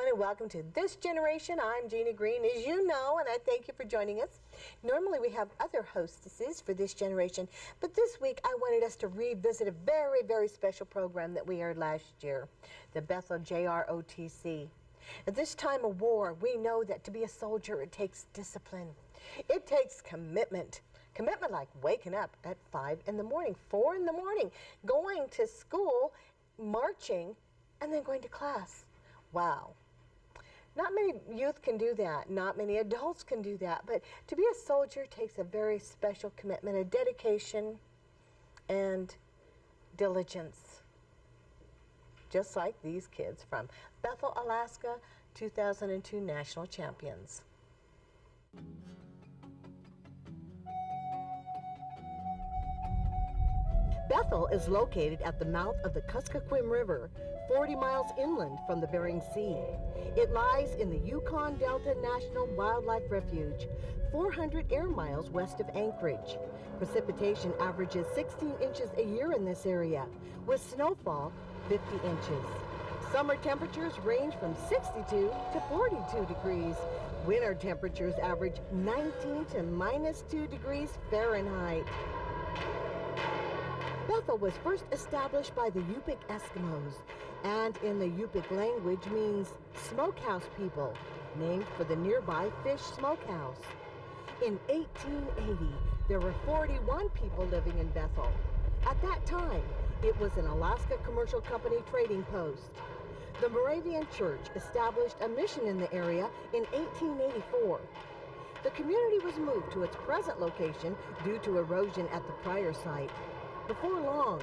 everyone, and welcome to This Generation. I'm Jeannie Green, as you know, and I thank you for joining us. Normally we have other hostesses for This Generation, but this week I wanted us to revisit a very, very special program that we aired last year, the Bethel JROTC. At this time of war, we know that to be a soldier, it takes discipline. It takes commitment. Commitment like waking up at 5 in the morning, 4 in the morning, going to school, marching, and then going to class. Wow. Not many youth can do that. Not many adults can do that. But to be a soldier takes a very special commitment, a dedication, and diligence. Just like these kids from Bethel, Alaska, 2002 national champions. Bethel is located at the mouth of the Kuskokwim River, 40 miles inland from the Bering Sea. It lies in the Yukon Delta National Wildlife Refuge, 400 air miles west of Anchorage. Precipitation averages 16 inches a year in this area, with snowfall 50 inches. Summer temperatures range from 62 to 42 degrees. Winter temperatures average 19 to -2 degrees Fahrenheit. Bethel was first established by the Yupik Eskimos, and in the Yupik language means smokehouse people, named for the nearby fish smokehouse. In 1880, there were 41 people living in Bethel. At that time, it was an Alaska Commercial Company trading post. The Moravian Church established a mission in the area in 1884. The community was moved to its present location due to erosion at the prior site. Before long,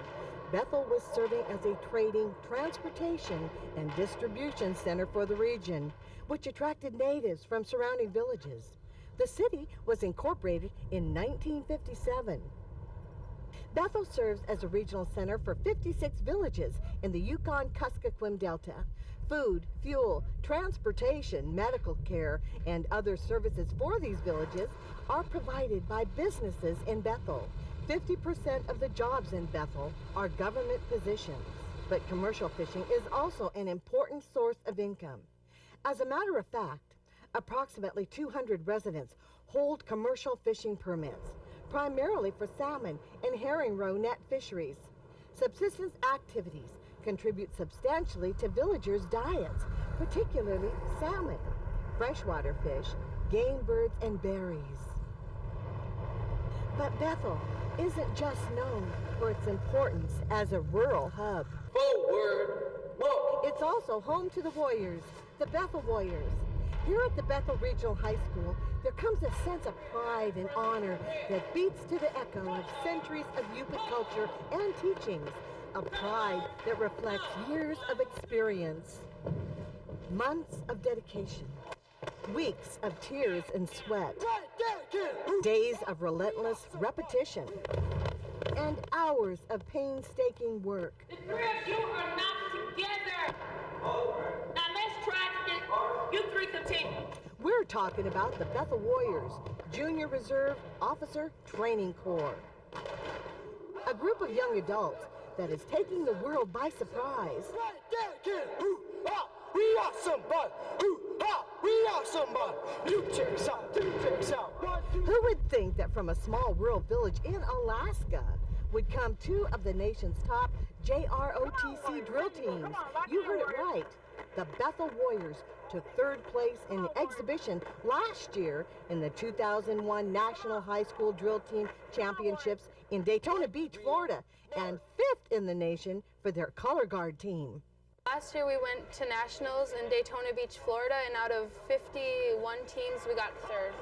Bethel was serving as a trading, transportation, and distribution center for the region, which attracted natives from surrounding villages. The city was incorporated in 1957. Bethel serves as a regional center for 56 villages in the Yukon-Kuskokwim Delta. Food, fuel, transportation, medical care, and other services for these villages are provided by businesses in Bethel. 50% of the jobs in Bethel are government positions, but commercial fishing is also an important source of income. As a matter of fact, approximately 200 residents hold commercial fishing permits, primarily for salmon and herring roe net fisheries. Subsistence activities contribute substantially to villagers' diets, particularly salmon, freshwater fish, game birds, and berries. But Bethel isn't just known for its importance as a rural hub. Forward! Whoa! It's also home to the Warriors, the Bethel Warriors. Here at the Bethel Regional High School, there comes a sense of pride and honor that beats to the echo of centuries of Yupik culture and teachings, a pride that reflects years of experience, months of dedication, weeks of tears and sweat, days of relentless repetition, and hours of painstaking work. The three of you are not together. Now let's try to get you three continue. We're talking about the Bethel Warriors, Junior Reserve Officer Training Corps. A group of young adults that is taking the world by surprise. We are somebody! We are somebody! You check us out! You check us out! Who would think that from a small rural village in Alaska would come two of the nation's top JROTC drill teams? You heard it right. The Bethel Warriors took third place in the exhibition last year in the 2001 National High School Drill Team Championships in Daytona Beach, Florida, and fifth in the nation for their color guard team. Last year we went to nationals in Daytona Beach, Florida, and out of 51 teams, we got third.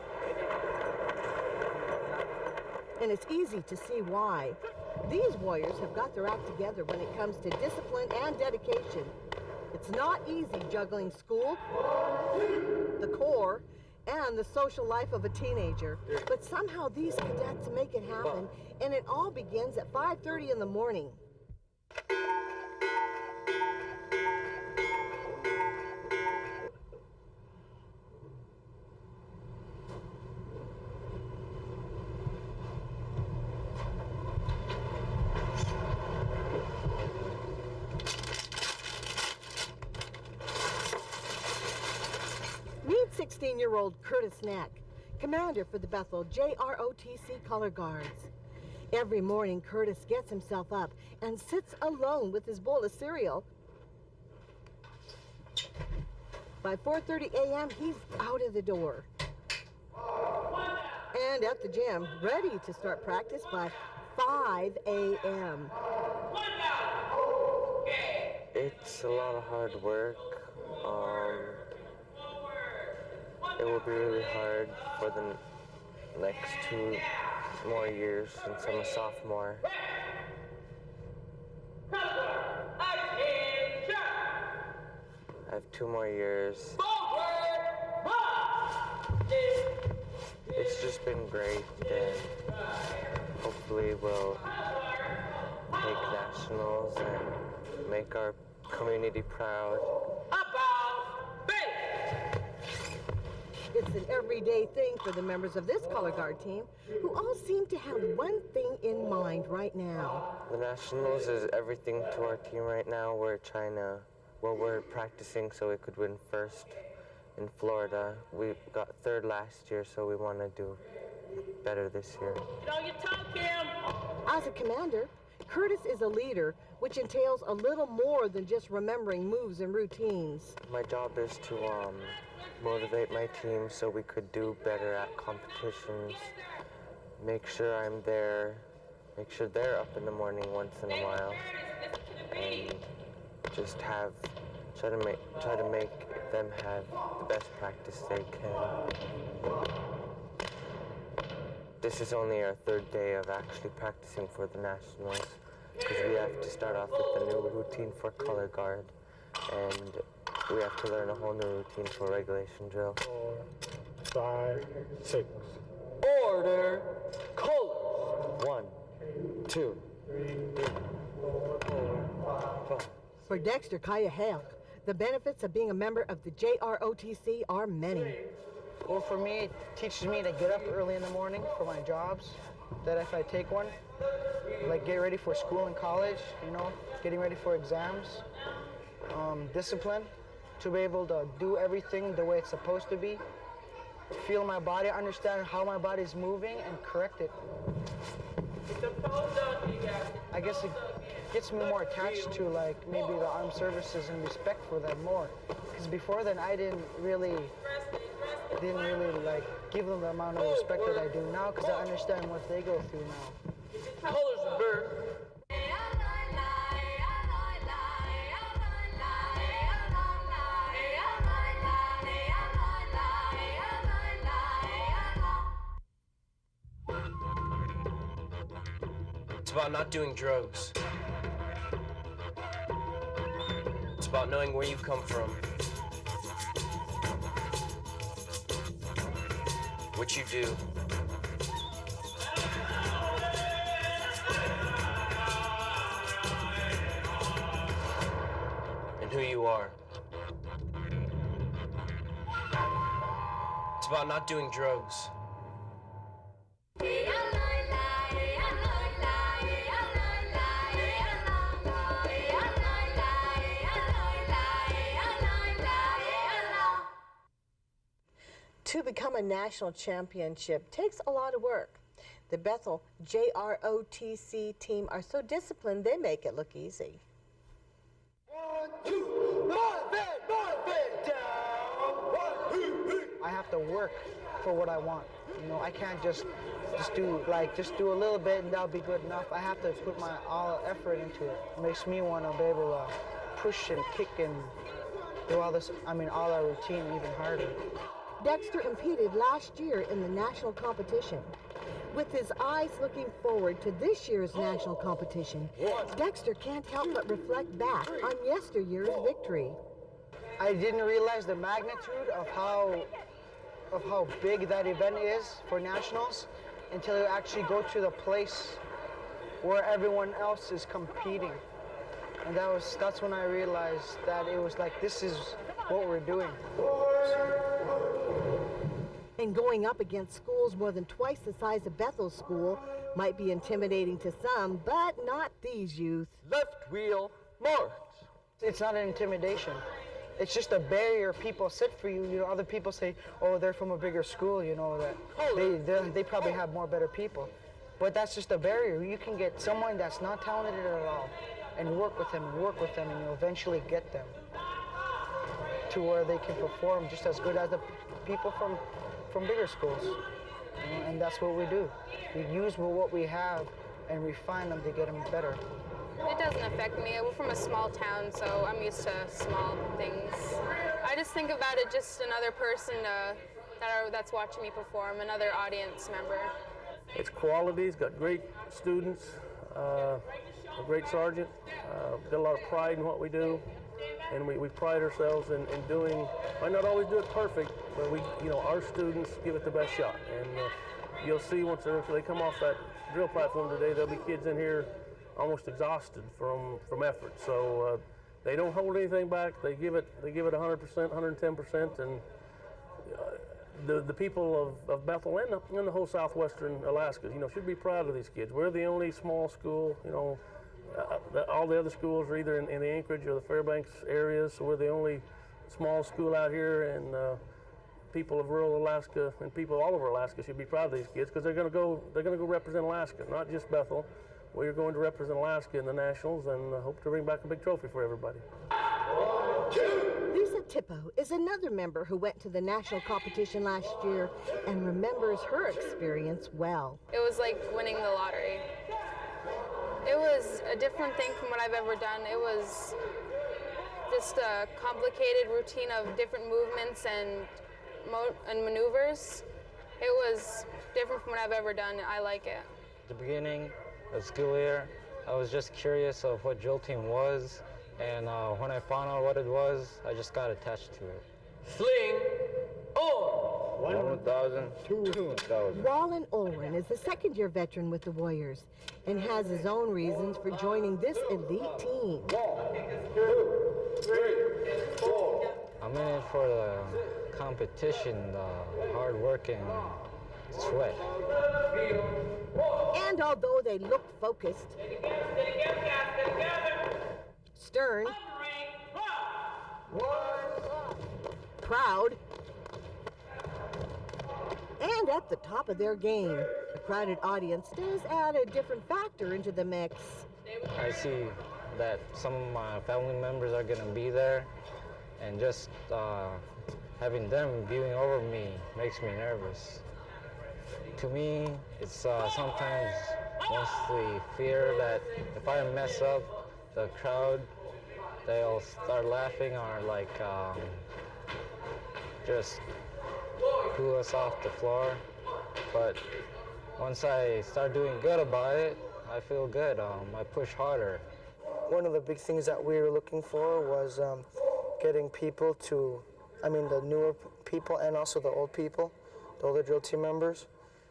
And it's easy to see why. These Warriors have got their act together when it comes to discipline and dedication. It's not easy juggling school, the Corps, and the social life of a teenager. But somehow these cadets make it happen, and it all begins at 5:30 in the morning. 16-year-old Curtis Neck, commander for the Bethel JROTC Color Guards. Every morning, Curtis gets himself up and sits alone with his bowl of cereal. By 4:30 a.m., he's out of the door. And at the gym, ready to start practice by 5 a.m. It's a lot of hard work. It will be really hard for the next 2 more years since I'm a sophomore. I have 2 more years. It's just been great, and hopefully we'll take nationals and make our community proud. It's an everyday thing for the members of this color guard team, who all seem to have one thing in mind right now. The nationals is everything to our team right now. We're practicing so we could win first in Florida. We got 3rd last year, so we want to do better this year. As a commander, Curtis is a leader, which entails a little more than just remembering moves and routines. My job is to motivate my team so we could do better at competitions, make sure I'm there, make sure they're up in the morning once in a while, and just try to make them have the best practice they can. This is only our 3rd day of actually practicing for the nationals, because we have to start off with a new routine for color guard, and we have to learn a whole new routine for regulation drill. 4, 5, 6. Order, colors. 1, 2, 3, 4, 5. For Dexter Kairaiuak, the benefits of being a member of the JROTC are many. Well, for me, it teaches me to get up early in the morning for my jobs, that if I take one, like get ready for school and college, getting ready for exams, discipline, to be able to do everything the way it's supposed to be, feel my body, understand how my body's moving, and correct it. I guess it gets me more attached to maybe the armed services and respect for them more. Because before then, I didn't really give them the amount of respect that I do now, because I understand what they go through now. Colors of birth. It's about not doing drugs. It's about knowing where you come from, what you do, and who you are. It's about not doing drugs. To become a national championship takes a lot of work. The Bethel JROTC team are so disciplined, they make it look easy. 1, 2, more bed down. 1, 2, 3. I have to work for what I want. I can't just do a little bit and that'll be good enough. I have to put my all effort into it. It makes me want to be able to push and kick and do all our routine even harder. Dexter competed last year in the national competition. With his eyes looking forward to this year's national competition, Dexter can't help but reflect back on yesteryear's victory. I didn't realize the magnitude of how big that event is for nationals until you actually go to the place where everyone else is competing. And that's when I realized that it was like, this is what we're doing. And going up against schools more than twice the size of Bethel's school might be intimidating to some, but not these youth. Left wheel, march. It's not an intimidation. it's just a barrier people set for you. You know, other people say, oh, they're from a bigger school, you know, that they probably have more better people. But that's just a barrier. You can get someone that's not talented at all and work with them, and you'll eventually get them to where they can perform just as good as the people from bigger schools. You know, and that's what we do. We use what we have and refine them to get them better. It doesn't affect me. We're from a small town, so I'm used to small things. I just think about it just another person that's watching me perform, another audience member. It's quality. It's got great students, a great sergeant. Got a lot of pride in what we do, and we pride ourselves in doing. Might not always do it perfect, but our students give it the best shot. And you'll see once they come off that drill platform today, there'll be kids in here almost exhausted from effort. So they don't hold anything back. They give it 100%, 110%, and the people of Bethel and the whole southwestern Alaska, should be proud of these kids. We're the only small school, all the other schools are either in the Anchorage or the Fairbanks areas, so we're the only small school out here, and people of rural Alaska and people all over Alaska should be proud of these kids because they're going to go represent Alaska, not just Bethel. We're going to represent Alaska in the Nationals and hope to bring back a big trophy for everybody. Lisa Typpo is another member who went to the national competition last year and remembers her experience well. It was like winning the lottery. It was a different thing from what I've ever done. It was just a complicated routine of different movements and maneuvers. It was different from what I've ever done. I like it. At the beginning of the school year, I was just curious of what drill team was, and when I found out what it was, I just got attached to it. Sling on! 1,000, 2,000. Wallen Olrum is a second-year veteran with the Warriors and has his own reasons for joining this elite team. 1, 2, 3, 4. I'm in it for the competition, the hard work and sweat. And although they looked focused, stern, proud, and at the top of their game, a crowded audience does add a different factor into the mix. I see that some of my family members are going to be there, and just having them viewing over me makes me nervous. To me, it's sometimes mostly fear that if I mess up, the crowd, they'll start laughing or like just pull us off the floor. But once I start doing good about it, I feel good. I push harder. One of the big things that we were looking for was getting people the newer people and also the old people, the older drill team members,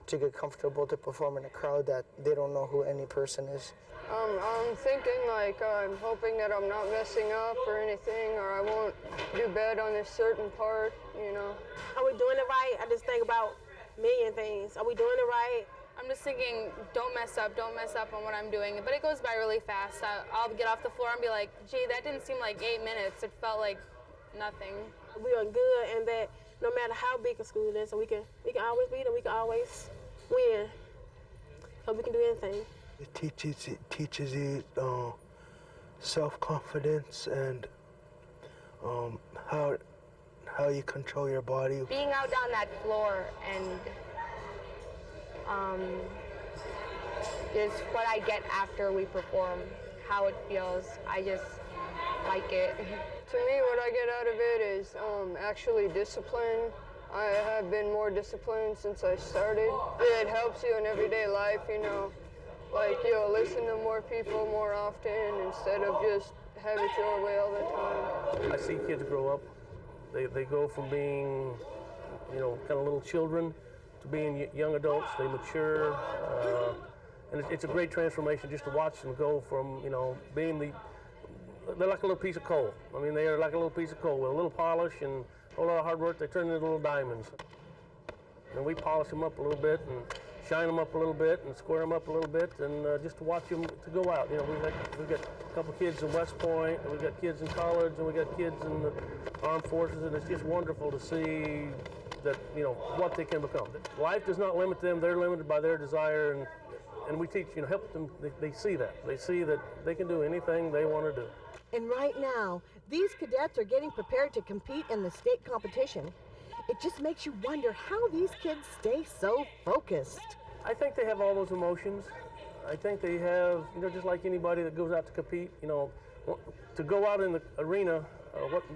to get comfortable to perform in a crowd that they don't know who any person is. I'm thinking I'm hoping that I'm not messing up or anything, or I won't do bad on this certain part, Are we doing it right? I just think about a million things. Are we doing it right? I'm just thinking, don't mess up on what I'm doing. But it goes by really fast. I'll get off the floor and be like, gee, that didn't seem like 8 minutes. It felt like nothing. We are good, and that no matter how big a school is, so we can always beat them, we can always win. So we can do anything. It teaches you self-confidence and how you control your body. Being out on that floor and just what I get after we perform, how it feels, I just like it. To me, what I get out of it is actually discipline. I have been more disciplined since I started. It helps you in everyday life, like you'll listen to more people more often instead of just have it your way all the time. I see kids grow up. They go from being, kind of little children to being young adults. They mature, and it's a great transformation just to watch them go from, being they're like a little piece of coal. I mean, they are like a little piece of coal with a little polish and a whole lot of hard work. They turn into little diamonds. And we polish them up a little bit and shine them up a little bit and square them up a little bit, and just to watch them to go out. You know, we've got a couple kids in West Point, and we've got kids in college, and we've got kids in the armed forces, and it's just wonderful to see that, you know, what they can become. Life does not limit them. They're limited by their desire, and we teach, you know, help them. They see that. They see that they can do anything they want to do. And right now, these cadets are getting prepared to compete in the state competition. It just makes you wonder how these kids stay so focused. I think they have all those emotions. I think they have, you know, just like anybody that goes out to compete, you know, to go out in the arena,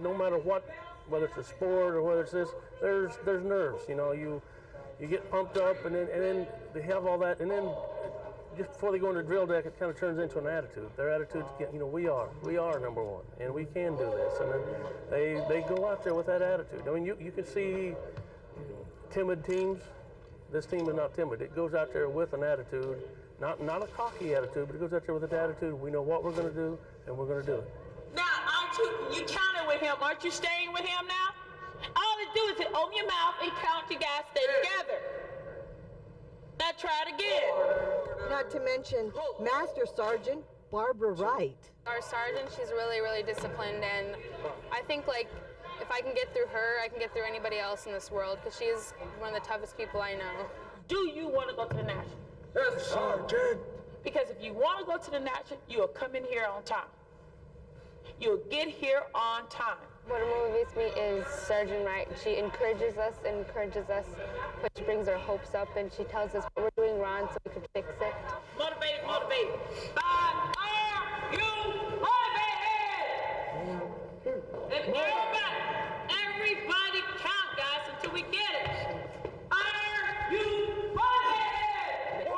no matter what, whether it's a sport or whether it's this, there's nerves. You know, you get pumped up, and then they have all that, and then just before they go into the drill deck, it kind of turns into an attitude. Their attitude, you know, we are number one, and we can do this. And then they go out there with that attitude. I mean, you can see timid teams. This team is not timid. It goes out there with an attitude, not a cocky attitude, but it goes out there with an attitude. We know what we're going to do, and we're going to do it. Now, you counted with him. Aren't you staying with him now? All to do is to open your mouth and count. You guys stay together. Now try it again. Not to mention Master Sergeant Barbara Wright. Our sergeant, she's really, really disciplined, and I think, like, if I can get through her, I can get through anybody else in this world, because she's one of the toughest people I know. Do you want to go to the national? Yes, Sergeant. Because if you want to go to the national, you'll come in here on time. You'll get here on time. What motivates me is Sergeant Wright. She encourages us, which brings our hopes up, and she tells us what we're doing wrong so we can fix it. Motivated. Are you motivated? And everybody count, guys, until we get it. Are you motivated?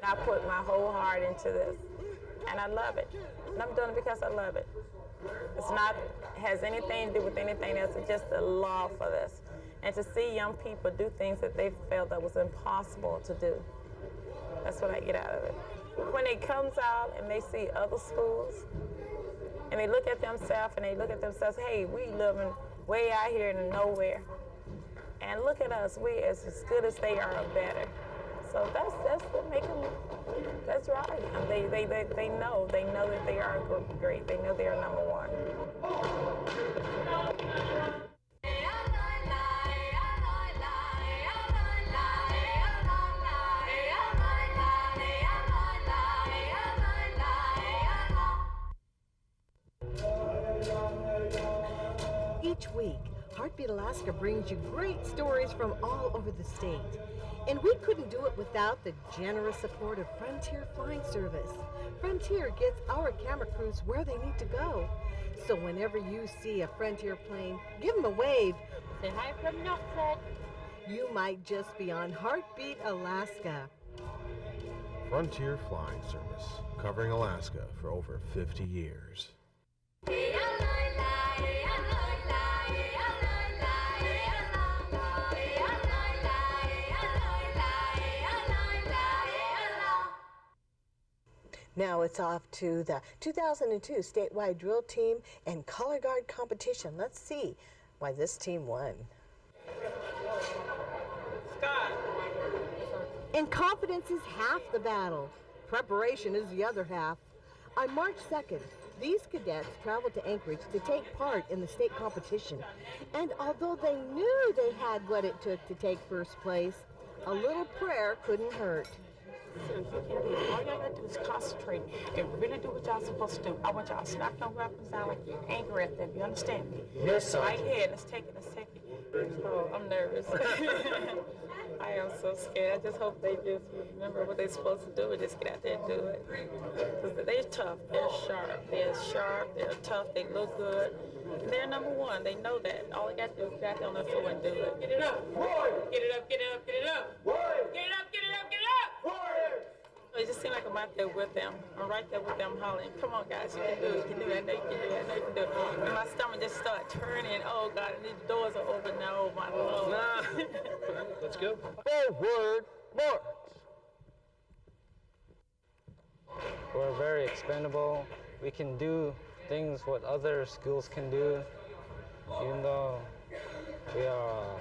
I put my whole heart into this, and I love it. And I'm doing it because I love it. It's not has anything to do with anything else. It's just a love for this. And to see young people do things that they felt that was impossible to do. That's what I get out of it. When it comes out and they see other schools, and they look at themselves, hey, we living way out here in nowhere. And look at us, we as good as they are or better. So that's what makes them, that's right. And they know that they are great. They know they are number one. Each week, Heartbeat Alaska brings you great stories from all over the state. And we couldn't do it without the generous support of Frontier Flying Service. Frontier gets our camera crews where they need to go. So whenever you see a Frontier plane, give them a wave. Say hi from Noakak. You might just be on Heartbeat Alaska. Frontier Flying Service, covering Alaska for over 50 years. Now it's off to the 2002 statewide drill team and color guard competition. Let's see why this team won. And confidence is half the battle. Preparation is the other half. On March 2nd, these cadets traveled to Anchorage to take part in the state competition. And although they knew they had what it took to take first place, a little prayer couldn't hurt. All y'all gotta do is concentrate and really do what y'all supposed to do. I want y'all to snap your weapons down like you're angry at them. You understand me? Yes, sir. Right here. Let's take it. Oh, I'm nervous. I am so scared. I just hope they just remember what they're supposed to do and just get out there and do it. Because they're tough. They're sharp. They're tough. They look good. And they're number one. They know that. All they got to do is get out there on their floor and do it. Get it up. Get it up. Get it up. Get it up. Get it up. Get it up. Get it up. It just seems like I'm out there with them. I'm right there with them hollering, come on guys, you can do it, you can do it, I know you can do it, I know you can do it. And my stomach just started turning, oh God, and these doors are open now, oh my Lord. Let's go. Forward march. We're very expendable. We can do things what other schools can do, even though we are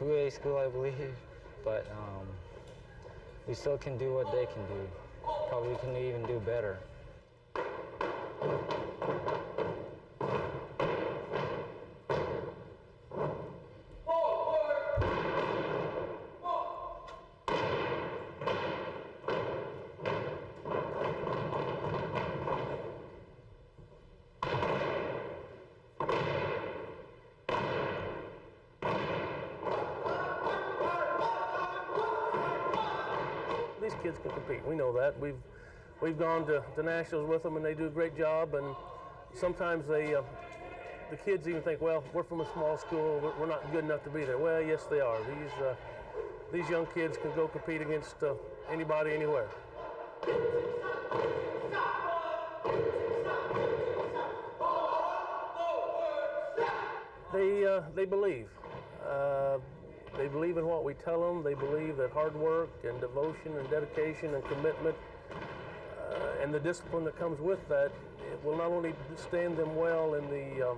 2A school, I believe, but we still can do what they can do. Probably can even do better. These kids can compete. We know that. We've gone to nationals with them, and they do a great job. And sometimes the kids even think, well, we're from a small school. We're not good enough to be there. Well, yes, they are. These young kids can go compete against anybody, anywhere. They believe. They believe in what we tell them. They believe that hard work and devotion and dedication and commitment and the discipline that comes with that, it will not only stand them well in the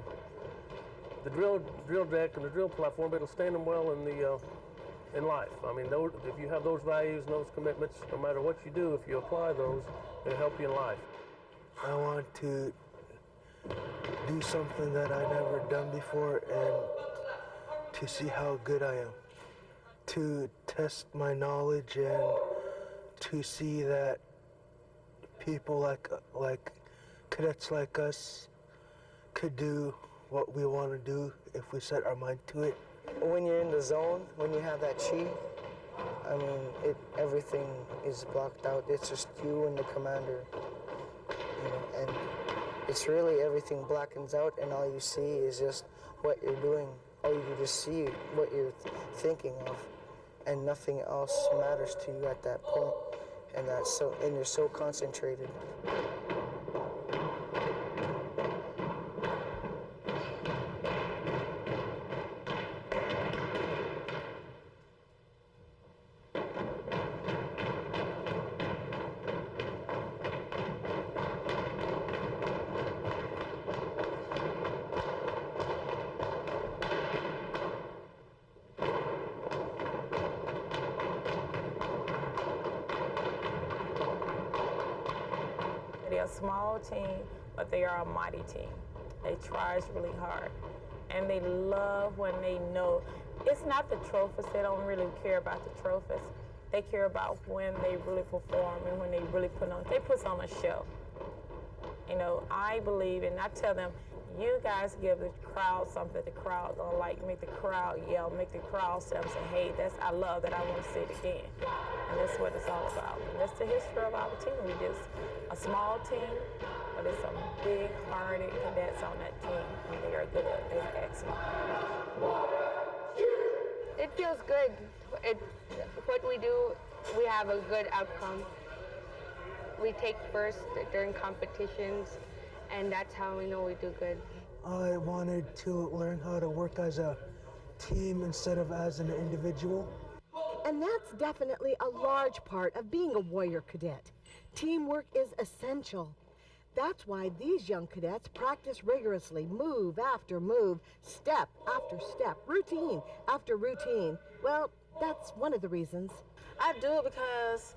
drill deck and the drill platform, but it'll stand them well in life. I mean, if you have those values and those commitments, no matter what you do, if you apply those, it'll help you in life. I want to do something that I've never done before and to see how good I am. To test my knowledge and to see that people like cadets like us could do what we want to do if we set our mind to it. When you're in the zone, when you have that chi, I mean, everything is blocked out. It's just you and the commander, you know, and it's really everything blackens out, and all you see is just what you're doing. All you can just see what you're thinking of, and nothing else matters to you at that point. And you're so concentrated. They're a small team, but they are a mighty team. They try really hard, and they love when they know it's not the trophies. They don't really care about the trophies. They care about when they really perform and when they really put on a show. You know, I believe, and I tell them, you guys give the crowd something that the crowd gonna like, make the crowd yell, make the crowd say, hey, I love that, I want to see it again. And that's what it's all about. And that's the history of our team. We're just a small team, but it's some big-hearted cadets on that team, and they are good. They're excellent. It feels good. What we do, we have a good outcome. We take first during competitions, and that's how we know we do good. I wanted to learn how to work as a team instead of as an individual. And that's definitely a large part of being a Warrior cadet. Teamwork is essential. That's why these young cadets practice rigorously, move after move, step after step, routine after routine. Well, that's one of the reasons. I do it because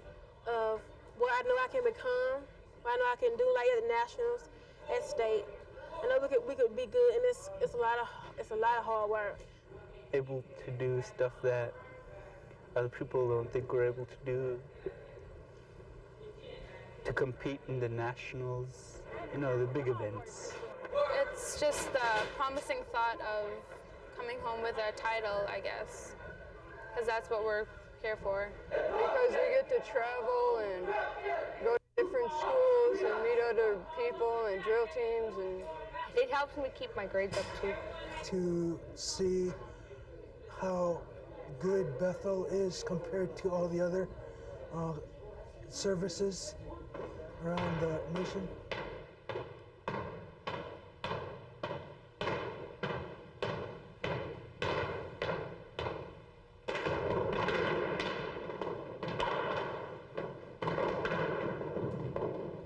of what I know I can become, what I know I can do, like at the nationals, at state. I know we could be good, and it's a lot of hard work. Able to do stuff that other people don't think we're able to do. To compete in the nationals, you know, the big events. It's just the promising thought of coming home with a title, I guess, because that's what we're here for. Because we get to travel and go to different schools and meet other people and drill teams, and it helps me keep my grades up too. To see how good Bethel is compared to all the other services around the nation.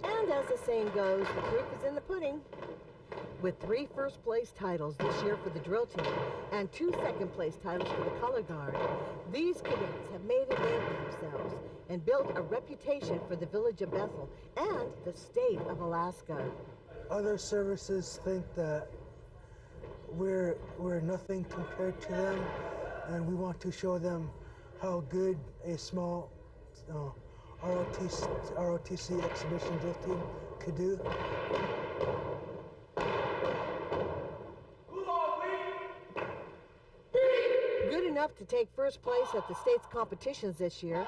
And as the saying goes, the proof is in the pudding. With 3 first-place titles this year for the drill team and 2 second-place titles for the color guard, these cadets have made a name for themselves and built a reputation for the village of Bethel and the state of Alaska. Other services think that we're nothing compared to them, and we want to show them how good a small ROTC exhibition drill team could do. Good enough to take first place at the state's competitions this year,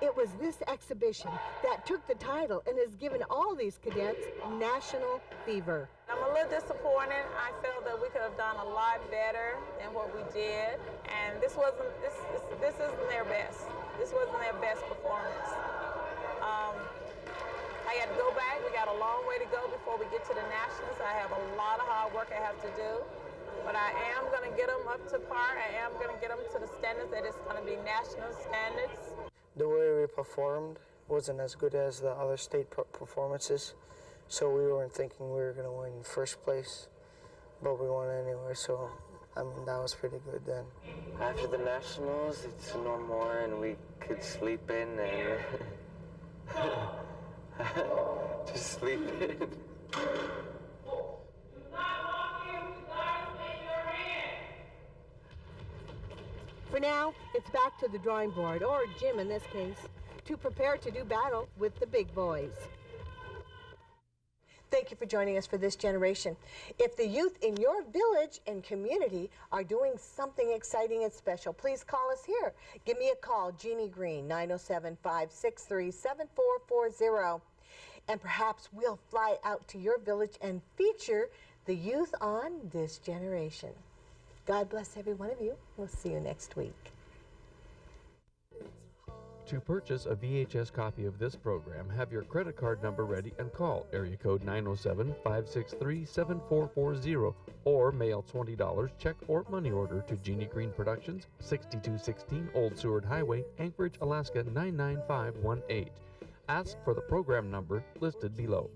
it was this exhibition that took the title and has given all these cadets national fever. I'm a little disappointed. I felt that we could have done a lot better than what we did, and this isn't their best. This wasn't their best performance. I got to go back. We got a long way to go before we get to the nationals. I have a lot of hard work I have to do, but I am going to get them up to par. I am going to get them to the standards that it's going to be national standards. The way we performed wasn't as good as the other state performances, so we weren't thinking we were going to win first place, but we won anyway, so I mean, that was pretty good then. After the nationals, it's no more, and we could sleep in and just sleep in. For now, it's back to the drawing board, or gym in this case, to prepare to do battle with the big boys. Thank you for joining us for This Generation. If the youth in your village and community are doing something exciting and special, please call us here. Give me a call, Jeannie Green, 907-563-7440. And perhaps we'll fly out to your village and feature the youth on This Generation. God bless every one of you. We'll see you next week. To purchase a VHS copy of this program, have your credit card number ready and call area code 907-563-7440 or mail $20 check or money order to Jeannie Green Productions, 6216 Old Seward Highway, Anchorage, Alaska 99518. Ask for the program number listed below.